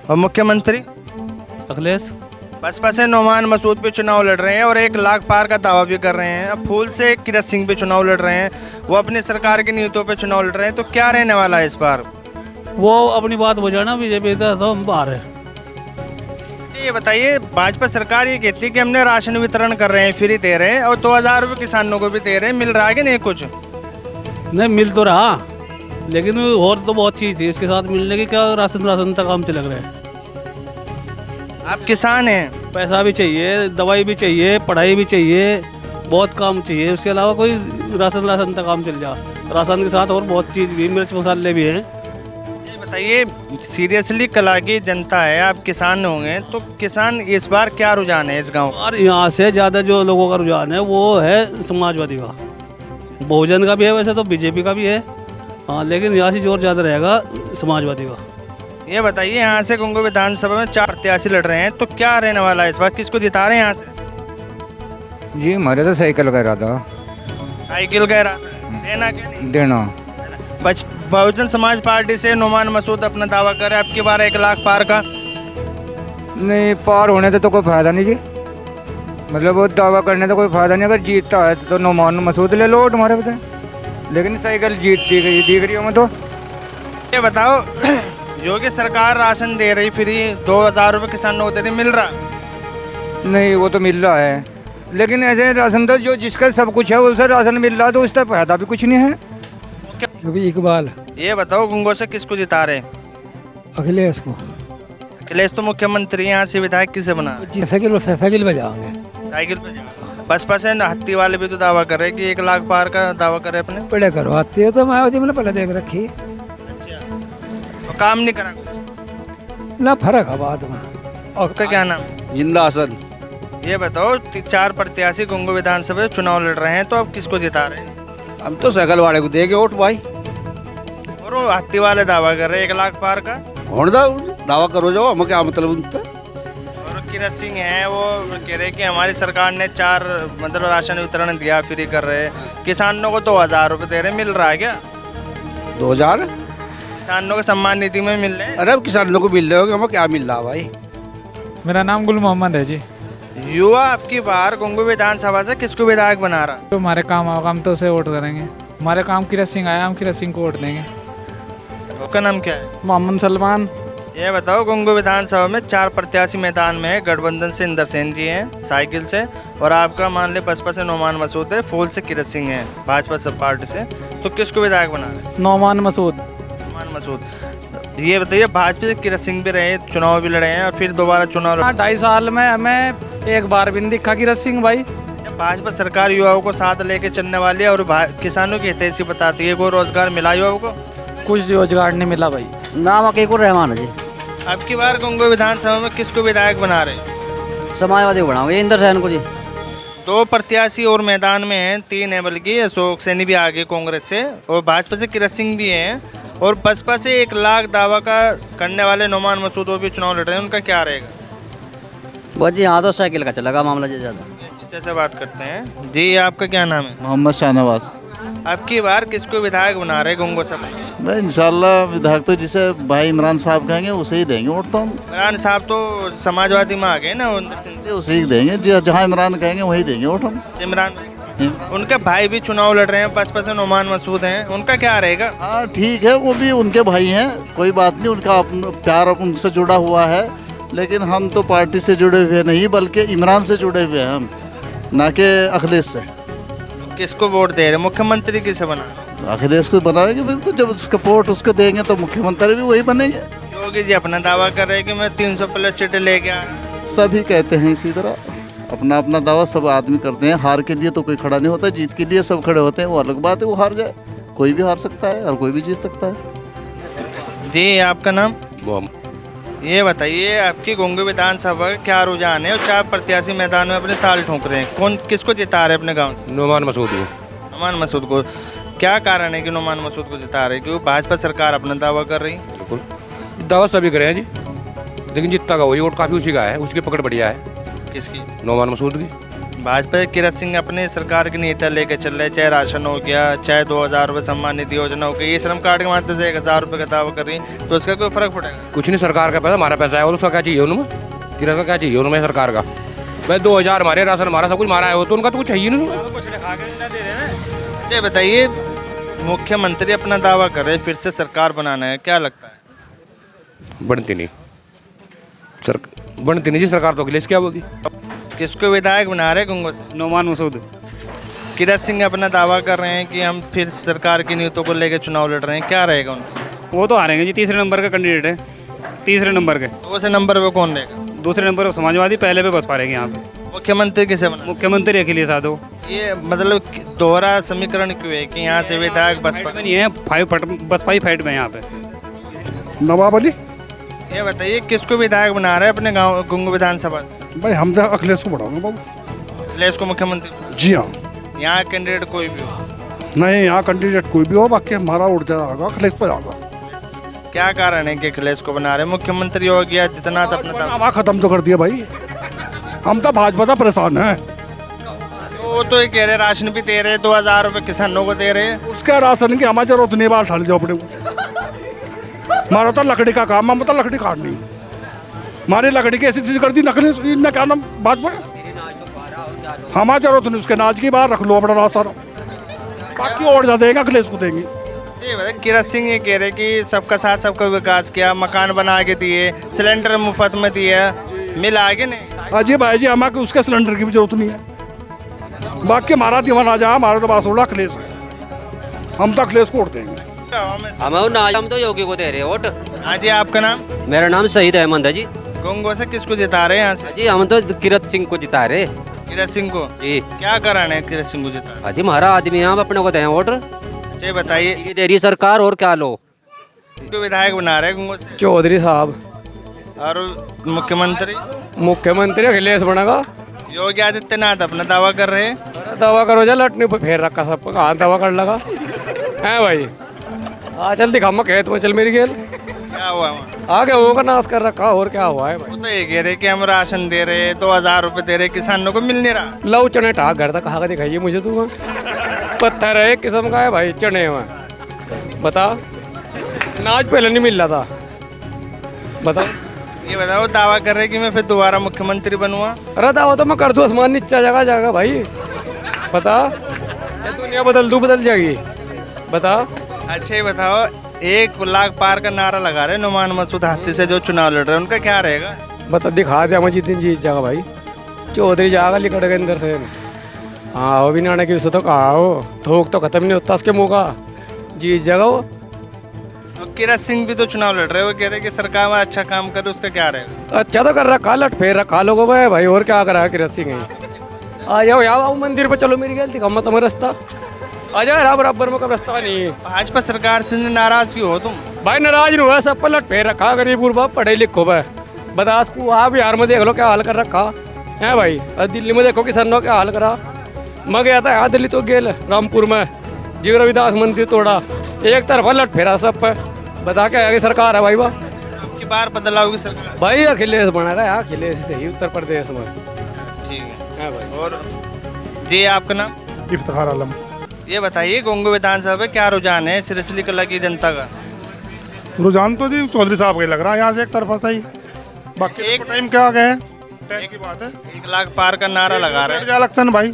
और मुख्यमंत्री अखिलेश। बसपा से नोमान मसूद भी चुनाव लड़ रहे हैं और 1 लाख पार का दावा भी कर रहे हैं। अब फूल से किरत सिंह भी चुनाव लड़ रहे हैं, वो अपनी सरकार की नीतियों पे चुनाव लड़ रहे हैं। तो क्या रहने वाला है इस बार? वो अपनी बात हो जाना, बीजेपी तो हम बाहर है। ये बताइए, भाजपा सरकार ये कहती है कि हमने राशन वितरण कर रहे हैं, फ्री दे रहे हैं और 2000 रुपये किसानों को भी दे रहे हैं। मिल रहा है कि नहीं कुछ? नहीं मिल तो रहा, लेकिन और तो बहुत चीज़ थी उसके साथ मिलने की। क्या राशन तक काम चल रहे हैं। आप किसान हैं, पैसा भी चाहिए, दवाई भी चाहिए, पढ़ाई भी चाहिए, बहुत काम चाहिए। उसके अलावा कोई राशन तक काम चल जा। राशन के साथ और बहुत चीज़ भी, मिर्च मसाले भी हैं। बताइए, सीरियसली कला की जनता है, आप किसान होंगे, तो किसान इस बार क्या रुझान है इस गांव? और यहाँ से ज़्यादा जो लोगों का रुझान है वो है समाजवादी का। बहुजन का भी है, वैसे तो बीजेपी का भी है, हाँ, लेकिन यहाँ से जोर ज़्यादा रहेगा समाजवादी का। ये बताइए, यहाँ से गुंगो विधानसभा में 4 प्रत्याशी लड़ रहे हैं, तो क्या रहने वाला है इस बार? किसको जिता रहे हैं यहाँ से? जी हमारे तो साइकिल का इरादा। साइकिल का इरादा देना क्या नहीं देना। बहुजन समाज पार्टी से नोमान मसूद अपना दावा करे आपकी बार 1 लाख पार का। नहीं, पार होने से तो कोई फायदा नहीं जी, मतलब वो दावा करने से कोई फायदा नहीं। अगर जीतता है तो नोमान मसूद ले लो तुम्हारे बताए, लेकिन साइकिल जीतती गई दिख रही हो मैं तो। ये बताओ, योगी सरकार राशन दे रही फ्री, 2000 रुपये किसानों को दे रही, मिल रहा? नहीं, वो तो मिल रहा है, लेकिन ऐसे राशन तो जो जिसका सब कुछ है उसे राशन मिल रहा है, तो उसका फायदा भी कुछ नहीं है। इकबाल। ये बताओ, गुंगो से किसको जिता रहे? अखिलेश को। अखिलेश तो मुख्यमंत्री, यहाँ से विधायक किसे बना? साइकिल पे जाओगे। साइकिल पे जाओगे। बसपा से हत्ती वाले भी तो दावा कर रहे हैं कि 1 लाख पार का दावा करे अपने। पहले करवाती है तो मायावती मैंने पहले देख रखी। अच्छा, तो काम नहीं करा ना, फर्क है बात में। आपका क्या नाम? जिंदा हसन। ये बताओ, 4 प्रत्याशी गुंगो विधानसभा में चुनाव लड़ रहे हैं, तो अब किसको जिता रहे हैं? हम तो साइकिल वाले को देंगे वोट भाई। और वो हत्ती वाले दावा कर रहे हैं 1 लाख पार का। दावा करो जाओ, हमें क्या मतलब उनसे। और किरत सिंह है, वो कह रहे कि हमारी सरकार ने 4 मतलब राशन वितरण दिया, फ्री कर रहे हैं। किसानों को 2000 रुपये दे रहे हैं, मिल रहा है क्या? 2000 किसानों को सम्मान निधि में मिल रहे हैं। अरे अब किसानों को मिल रहे हो, हमें क्या मिल रहा भाई। मेरा नाम गुल मोहम्मद है जी। युवा आपकी बार गुंगो विधानसभा से किसको विधायक बना रहा? तो हमारे काम होगा, हम तो उसे वोट करेंगे। हमारे काम किरत सिंह आया, हम किरत सिंह को वोट देंगे। आपका नाम क्या है? मोहम्मद सलमान। ये बताओ, गुंगो विधानसभा में 4 प्रत्याशी मैदान में है। गठबंधन से इंदर सेन जी हैं साइकिल से, और आपका मान ले बसपा से नोमान मसूद है, फूल से किरत सिंह है भाजपा सब पार्टी से। तो किसको विधायक बना रहे हैं? नोमान मसूद। नोमान मसूद। ये बताइए, भाजपा से किरत सिंह भी रहे, चुनाव भी लड़े हैं और फिर दोबारा चुनाव 2.5 साल में हमें एक बार भी नहीं दिखा किरत सिंह भाई। जब भाजपा सरकार युवाओं को साथ लेके चलने वाली है और किसानों की हितैषी बताती है, कोई रोजगार मिला युवाओं को? कुछ रोजगार नहीं मिला भाई। नाम अकीकुर रहमान है जी। अब की बार गुंगो विधानसभा में किसको विधायक बना रहे? समाजवादी को बनाओगे, इंदर सैन को जी। 2 प्रत्याशी और मैदान में हैं, 3 है बल्कि। अशोक सैनी भी आगे कांग्रेस से, और भाजपा से किरत सिंह भी हैं, और बसपा से 1 लाख दावा का करने वाले नोमान मसूद वो भी चुनाव लड़ रहे हैं। उनका क्या रहेगा? बस जी, हाँ तो साइकिल का चलेगा मामला जी ज़्यादा। अच्छे से बात करते हैं जी। आपका क्या नाम है? मोहम्मद शाहनवाज। अब की बार किसको विधायक बना रहे गुंगो सभा? भाई इंशाल्लाह विधायक तो जिसे भाई इमरान साहब कहेंगे उसे ही देंगे वोट तो हम। इमरान साहब तो समाजवादी में आ गए ना, उसे ही देंगे, जहाँ इमरान कहेंगे वही देंगे वोट हम। इमरान उनके भाई भी चुनाव लड़ रहे हैं, बसपा से नोमान मसूद हैं, उनका क्या रहेगा? हाँ ठीक है, वो भी उनके भाई हैं, कोई बात नहीं, उनका प्यार उनसे जुड़ा हुआ है, लेकिन हम तो पार्टी से जुड़े हुए नहीं बल्कि इमरान से जुड़े हुए हैं हम, ना कि अखिलेश से। किसको वोट दे रहे? मुख्यमंत्री किसे बना? अखिलेश को बनाएंगे, फिर तो जब उसका वोट उसको देंगे तो मुख्यमंत्री भी वही बनेंगे। योगी जी अपना दावा कर रहे हैं कि मैं 300 प्लस सीटें लेके आ रहा हूं। सभी कहते हैं इसी तरह, अपना अपना दावा सब आदमी करते हैं। हार के लिए तो कोई खड़ा नहीं होता, जीत के लिए सब खड़े होते हैं। वो अलग बात है, वो हार जाए, कोई भी हार सकता है और कोई भी जीत सकता है। जी आपका नाम? ये बताइए, आपकी गुंगू विधानसभा का क्या रुझान है और 4 प्रत्याशी मैदान में अपने ताल ठोक रहे हैं, कौन किसको जिता रहे अपने गांव से? नुमान मसूद को। नुमान मसूद को। क्या कारण है कि नुमान मसूद को जिता रहे? क्योंकि भाजपा सरकार अपना दावा कर रही है। बिल्कुल दावा सभी करे हैं जी, लेकिन जितना का वही वोट काफ़ी उसी का है, उसकी पकड़ बढ़िया है। किसकी? नुमान मसूद की। भाजपा किरत सिंह अपने सरकार की नीति लेकर चल रहे, चाहे राशन हो गया, चाहे 2000 रुपये सम्मान निधि योजना हो गई, ये श्रम कार्ड के माध्यम से 1000 रुपये का दावा कर रही है, तो इसका कोई फर्क पड़ेगा? कुछ नहीं, सरकार का पैसा हमारा पैसा है, और उसका क्या चाहिए उनमें? किरत का क्या चाहिए उनमें सरकार का? भाई 2000 हमारे, राशन हमारा, सब कुछ हमारा है, वो तो उनका तो कुछ चाहिए नहीं। अच्छा बताइए, मुख्यमंत्री अपना दावा कर रहे फिर से सरकार बनाना है, क्या लगता है? बनती नहीं बनती नहीं जी सरकार, तो अखिलेश क्या बोली? किसको विधायक बना रहे गुंगो से? नुमान मसूद। किरत सिंह अपना दावा कर रहे हैं कि हम फिर सरकार की नीतियों को लेकर चुनाव लड़ रहे हैं, क्या रहेगा उनका? वो तो हारेंगे जी, तीसरे नंबर का कैंडिडेट है, तीसरे नंबर के। दूसरे नंबर पे कौन रहेगा? दूसरे नंबर पर समाजवादी, पहले पे बसपा रहेगी यहाँ पे। मुख्यमंत्री किसे बना? मुख्यमंत्री अखिलेश यादव। ये मतलब दोहरा समीकरण क्यों है कि यहाँ से विधायक बसपा नहीं है, बसपा ही फाइट में यहाँ पे। नवाब अली। ये बताइए, किसको विधायक बना रहे हैं अपने गांव गुंगू विधानसभा से? भाई हम तो अखिलेश को बढ़ाओगे बाबू। अखिलेश को मुख्यमंत्री? जी हाँ। यहाँ कैंडिडेट कोई भी हो? नहीं, यहाँ कैंडिडेट कोई भी हो, बाकी हमारा उठ जाएगा, अखिलेश पे जाएगा। क्या कारण है कि अखिलेश को बना रहे? मुख्यमंत्री हो गया जितना तो अपना नामा खत्म तो कर दिया भाई, हम तो भाजपा से परेशान हैं। वो तो ये कह रहे राशन भी दे रहे, 2000 रुपये किसानों को दे रहे। उसका राशन की हमारे जरूरत नहीं, बाल ठाल जाओ अपने को। हमारा तो लकड़ी का काम है, मतलब लकड़ी काटनी। हमारी लकड़ी की ऐसी चीज कर दी नकली, इनका क्या नाम भाजपा? हमारा जरूरत नहीं उसके, नाच की बाहर रख लो अपना राशन, बाकी और ज्यादा देंगे, अखिलेश को देंगे। किरत सिंह ये कह रहे कि सबका साथ सबका विकास किया, मकान बना के दिए, सिलेंडर मुफ्त में दिया, मिल आगे नहीं। अजी भाई जी, हमारे उसके सिलेंडर की भी जरूरत नहीं है, बाकी हमारा दीवाना जा, हमारा तो बात उड़ा अखिलेश है, हम तो अखिलेश को वोट देंगे। हम तो योगी को दे रहे वोट। हाँ जी, आपका नाम? मेरा नाम शहीद अहमद है जी। गुंगो से किसको जिता रहे हैं यहाँ से? जी हम तो किरत सिंह को जिता रहे। किरत सिंह को? जी। क्या कारण है किरत सिंह को जिता? हाँ जी, हमारा आदमी है, हम अपने को दें वोट। अच्छा बताइए, दे रही सरकार, और क्या लो? किसको विधायक बना रहे गुंगो से? चौधरी साहब। और मुख्यमंत्री? मुख्यमंत्री अखिलेश बनेगा। योगी आदित्यनाथ अपना दावा कर रहे हैं। दावा करो जा, लटने पर फेर रखा सब, कहाँ दावा कर लगा है भाई? हाँ चल दिखा, मैं खेत में चल मेरी गेल। क्या हुआ वहाँ? आगे होगा नाश कर रखा, और क्या हुआ है भाई? वो तो ये कह रहे कि हम राशन दे रहे, 2000 रुपये दे रहे, किसानों को मिल नहीं रहा। लव चने ठाक घर तक कहा दिखाइए मुझे, तू पत्थर है, एक किस्म का है भाई चने में, बता। नाच पहले नहीं मिल रहा था, बताओ। ये बताओ, दावा कर रहे कि मैं फिर दोबारा मुख्यमंत्री बनूंगा। अरे दावा तो मैं कर दूँ, आसमान नीचा जगह जाएगा भाई, बता। दुनिया बदल जाएगी, बता। अच्छा ये बताओ, 1 लाख पार का नारा लगा रहे नुमान मसूद हाथी से जो चुनाव लड़ रहे हैं, उनका क्या रहेगा? बता, दिखा दिया मुझे दिन जीत जाएगा भाई, चौधरी जाएगा लिकड़ के अंदर से। हाँ वो भी नाने की तो कहा हो, थोक तो खत्म नहीं होता उसके मुँह का, जीत जाएगा वो। और किरत सिंह भी तो चुनाव लड़ रहे, वो कह रहे कि सरकार में अच्छा काम करे, उसका क्या रहेगा? अच्छा तो कर रखा, लट फेर रखा लोगों में भाई, और क्या करा किरत सिंह? आ जाओ यहाँ मंदिर पर चलो, मेरी गलती कम तुम्हें रास्ता आ जाए, बराबर में कब रास्ता नहीं है। भाजपा सरकार से नाराज क्यों हो तुम? भाई नाराज नहीं हुआ, सब पर लट फेर रखा, गरीब गुरबा पढ़े लिखो भाई, बदास को वहाँ बिहार में देख लो क्या हाल कर रखा है भाई, और दिल्ली में देखो किसानों क्या हाल करा। मैं गया था यहाँ दिल्ली तो गेल रामपुर में, जीव रविदास मंदिर तोड़ा, एक तरफा लट फेरा सब पे, बता के आगे सरकार है भाई। वाह की बार बदलाव की सरकार भाई, अखिलेश बना रहा है, अखिलेश से ही उत्तर प्रदेश में। ठीक है भाई। और जी आपका नाम? इफ्तिखार आलम। ये बताइए, गुंगू विधानसभा क्या रुझान है सिरसिली कला की जनता का? रुझान तो जी चौधरी साहब का लग रहा है यहाँ से एक तरफा सही, बाकी एक टाइम क्या आ गए टाइम की बात है। 1 लाख पार का नारा लगा रहे हैं इलेक्शन भाई,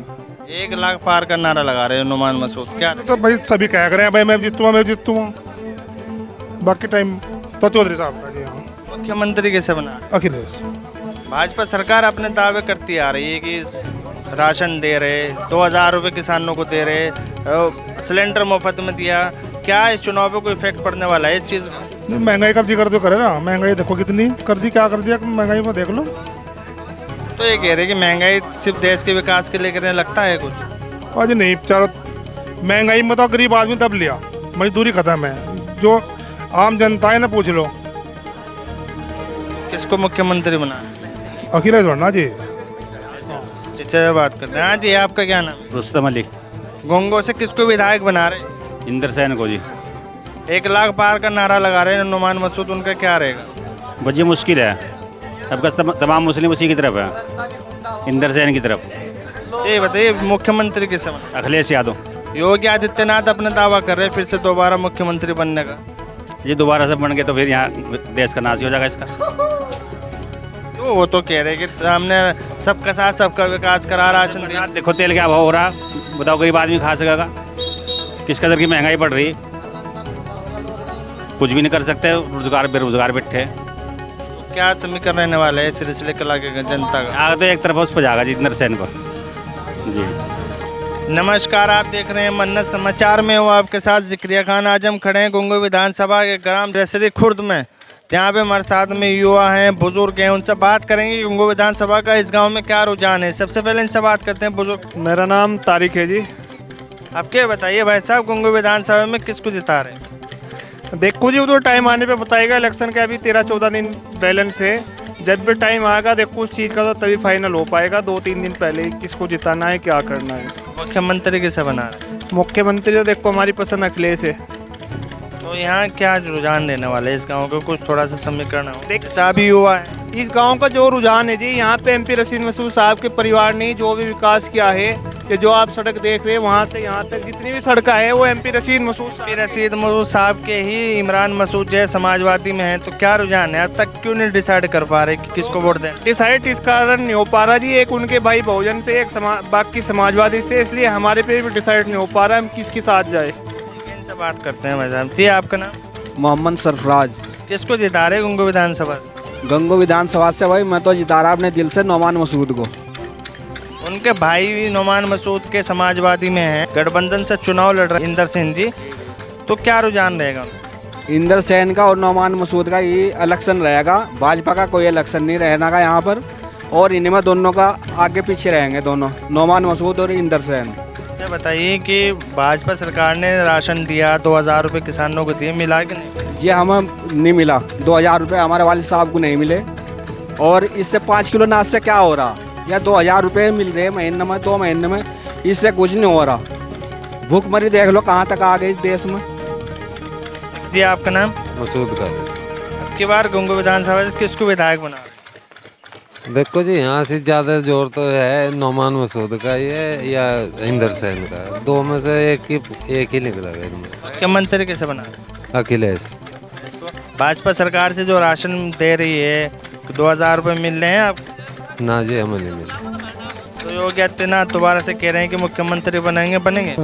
1 लाख पार का नारा लगा रहे हैं नुमान मसूद, क्या? तो भाई सभी कह रहे हैं भाई मैं जीतूंगा, बाकी टाइम तो चौधरी साहब का जी। हाँ, मुख्यमंत्री कैसे बना? अखिलेश। भाजपा सरकार अपने दावे करती आ रही है कि राशन दे रहे, 2000 रुपये किसानों को दे रहे, सिलेंडर मुफ्त में दिया, क्या इस चुनाव पे कोई इफेक्ट पड़ने वाला है इस चीज़ का? महंगाई कब्जी कर दो करे ना, महंगाई देखो कितनी कर दी, क्या कर दिया महंगाई में, देख लो। तो ये कह रहे कि महंगाई सिर्फ देश के विकास के लिए कर रहे हैं, लगता है कुछ? आज नहीं चारों महंगाई में तो गरीब आदमी दब लिया, मजदूरी खत्म है। जो आम जनता है ना, पूछ लो किसको मुख्यमंत्री बना? अखिलेश बनना जी। चचा बात करते हैं। हाँ जी, आपका क्या नाम? रुस्तम अली। गोंगो से किसको विधायक बना रहे? इंदर सैन को जी। 1 लाख पार का नारा लगा रहे हैं नुमान मसूद, उनका क्या रहेगा? बच्चे मुश्किल है, अब का तमाम मुस्लिम उसी की तरफ है, इंदर सैन की तरफ। ये बताइए मुख्यमंत्री किसे बना? अखिलेश यादव। योगी आदित्यनाथ अपना दावा कर रहे हैं फिर से दोबारा मुख्यमंत्री बनने का। ये दोबारा से बन गए तो फिर यहाँ देश का नाश हो जाएगा इसका। तो वो तो कह रहे हैं कि हमने सबका साथ सबका विकास करा, राशन दिया। देखो तेल क्या भाव हो रहा, बताओ गरीब आदमी खा सकेगा? किस कदर की महंगाई बढ़ रही, कुछ भी नहीं कर सकते, रोजगार बेरोजगार बैठे। तो क्या समीकरण रहने वाला है सिलसिले कला के जनता का? आगे तो एक तरफ उस पर जाएगा जी, इंदर सैन पर जी। नमस्कार, आप देख रहे हैं मन्नत समाचार में हूँ आपके साथ जिक्रिया खान। आज हम खड़े हैं गुंगो विधानसभा के ग्राम दशहरी खुर्द में, जहाँ पे हमारे साथ में युवा हैं, बुजुर्ग हैं। उनसे बात करेंगे गुंगो विधानसभा का इस गांव में क्या रुझान है। सबसे पहले इनसे बात करते हैं। बुजुर्ग, मेरा नाम तारिक है जी। आप क्या बताइए भाई साहब, गुंगो विधानसभा में किसको जिता रहे हैं? देखो जी, वो तो टाइम आने पे बताएगा। इलेक्शन के अभी 13-14 दिन बैलेंस है। जब भी टाइम आएगा देखो उस चीज़ का तो तभी फाइनल हो पाएगा। 2-3 दिन पहले ही किसको जिताना है, क्या करना है। मुख्यमंत्री किसे बना रहे हैं? मुख्यमंत्री तो देखो हमारी पसंद अखिलेश है। तो यहाँ क्या रुझान रहने वाला है इस गांव का, कुछ थोड़ा सा समीकरण हो? जैसा भी हुआ है इस गांव का जो रुझान है जी, यहाँ पे MP रशीद मसूद साहब के परिवार ने जो भी विकास किया है, ये जो आप सड़क देख रहे हैं वहाँ से यहाँ तक जितनी भी सड़कें हैं वो MP रशीद मसूद साहब के ही। इमरान मसूद जो समाजवादी में है, तो क्या रुझान है? अब तक क्यों नहीं डिसाइड कर पा रहे कि किसको वोट दें? डिसाइड इस कारण नहीं हो पा रहा जी, एक उनके भाई बहुजन से, एक बाकी समाजवादी से, इसलिए हमारे पे भी डिसाइड नहीं हो पा रहा हम किसके साथ जाए। इनसे बात करते हैं भाई साहब। जी, आपका नाम? मोहम्मद सरफराज। किसको जिता रहे गुंगो विधानसभा से? गंगो विधानसभा से भाई मैं तो जिता रहा अपने दिल से नौमान मसूद को। उनके भाई भी नौमान मसूद के समाजवादी में हैं, गठबंधन से चुनाव लड़ रहे इंदर सिंह जी, तो क्या रुझान रहेगा? इंदर सैन का और नौमान मसूद का ये इलेक्शन रहेगा, भाजपा का कोई इलेक्शन नहीं रहना का यहाँ पर। और इनमें दोनों का आगे पीछे रहेंगे दोनों, नौमान मसूद और इंदर सैन। ये बताइए कि भाजपा सरकार ने राशन दिया, 2000 रुपये किसानों को दिए, मिला कि नहीं? जी हमें नहीं मिला, 2000 रुपये हमारे वालिद साहब को नहीं मिले। और इससे 5 किलो अनाज से क्या हो रहा, या 2000 रुपये मिल रहे महीने में, 2 महीने में, इससे कुछ नहीं हो रहा। भूखमरी देख लो कहाँ तक आ गई देश में। जी, आपका नाम? मसूद का। अब की बार गुंगो विधानसभा से किसको विधायक बना? देखो जी, यहाँ से ज़्यादा जोर तो है नौमान मसूद का ये या इंदर सैन का, दो में से एक ही निकला है। मुख्यमंत्री कैसे बना? अखिलेश। भाजपा सरकार से जो राशन दे रही है, 2000 रुपये मिल रहे हैं आप? ना जी, हमें नहीं मिला। तो योगी आदित्यनाथ दोबारा से कह रहे हैं कि मुख्यमंत्री बनेंगे।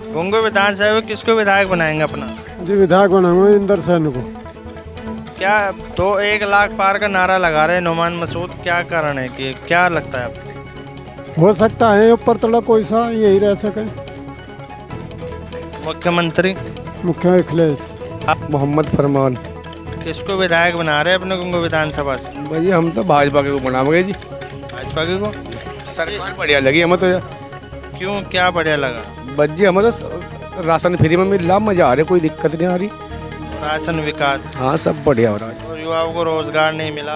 गुंगो विधानसभा में किसको विधायक बनाएंगे अपना? जी, विधायक बनाऊंगा इंदर सैन को। क्या 1 लाख पार का नारा लगा रहे हैं नौमान मसूद, क्या कारण है कि क्या लगता है आपको? हो सकता है ऊपर तला कोई सा यही रह सके। मुख्यमंत्री मुख्य अखिलेश। मोहम्मद फरमान। किसको विधायक बना रहे हैं अपने गुंगो विधानसभा से? भाई हम तो भाजपा के को बनाएंगे जी। भाजपा के को? सरकार बढ़िया लगी हमें तो यार। क्यों, क्या बढ़िया लगा? बस जी हमें तो राशन फ्री में मिल रहा, मजा आ रहा, कोई दिक्कत नहीं आ रही। राशन विकास, हाँ सब बढ़िया हो रहा है। और युवाओं को रोजगार नहीं मिला,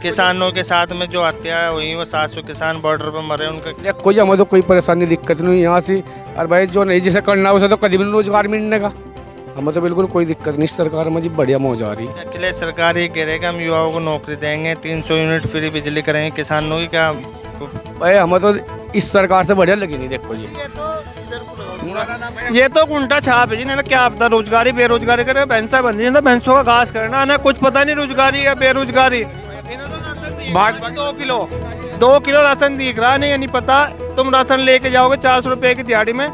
किसानों के साथ में जो हत्या हुई वो 700 किसान बॉर्डर पर मरे, उनका कोई हमें तो कोई परेशानी दिक्कत नहीं यहाँ से। और भाई जो नहीं जैसे करना उसे तो कभी भी रोजगार मिलने का, हमें तो बिल्कुल कोई दिक्कत नहीं। सरकार में जी बढ़िया मौज आ रही है। अखिलेश सरकार ये कह रहे कि हम युवाओं को नौकरी देंगे, 300 यूनिट फ्री बिजली करेंगे किसानों की, क्या? भाई हमें तो इस सरकार से बढ़िया लगी नहीं। देखो जी ये तो उल्टा छाप है जी, ना क्या पता रोजगारी बेरोजगारी करे, भैंसा बन जाए, भैंसों का घास करना ना, कुछ पता नहीं रोजगारी या बेरोजगारी। 2 किलो राशन दिख रहा नहीं, नहीं पता। तुम राशन लेके जाओगे 400 रुपये की दिहाड़ी में,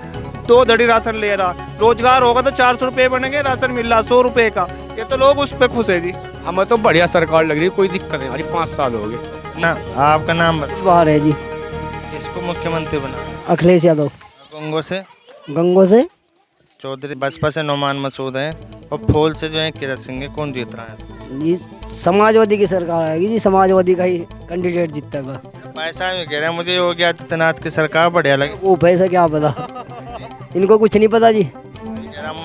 2 धड़ी राशन ले रहा। रोजगार होगा तो 400 रुपये बनेंगे, राशन मिल रहा 100 रुपये का। ये तो लोग उस पर खुश है जी। हमें तो बढ़िया सरकार लग रही है, कोई दिक्कत नहीं। हमारी 5 साल हो गए ना। आपका नाम बताओ? बाहर है जी। किसको मुख्यमंत्री बना? अखिलेश यादव। गंगो से? गंगो से चौधरी बसपा से नौमान मसूद हैं और फूल से जो है किरत सिंह है, कौन जीत रहा है? ये समाजवादी की सरकार आएगी जी, समाजवादी का ही कैंडिडेट जीतेगा। पैसा भी कह रहे हैं मुझे योगी आदित्यनाथ की सरकार बढ़िया लगी। वो पैसा क्या पता, इनको कुछ नहीं पता जी।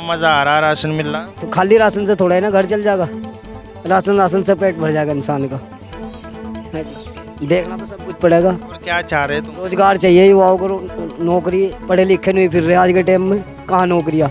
मज़ा आ रहा, राशन मिल रहा तो खाली राशन से थोड़ा है ना घर चल जाएगा, राशन से पेट भर जाएगा इंसान का, है जी। देखना तो सब कुछ पड़ेगा। और क्या चाह रहे तुम? रोजगार चाहिए युवाओं को, नौकरी, पढ़े लिखे नहीं फिर रहे आज के टाइम में, कहाँ नौकरियाँ।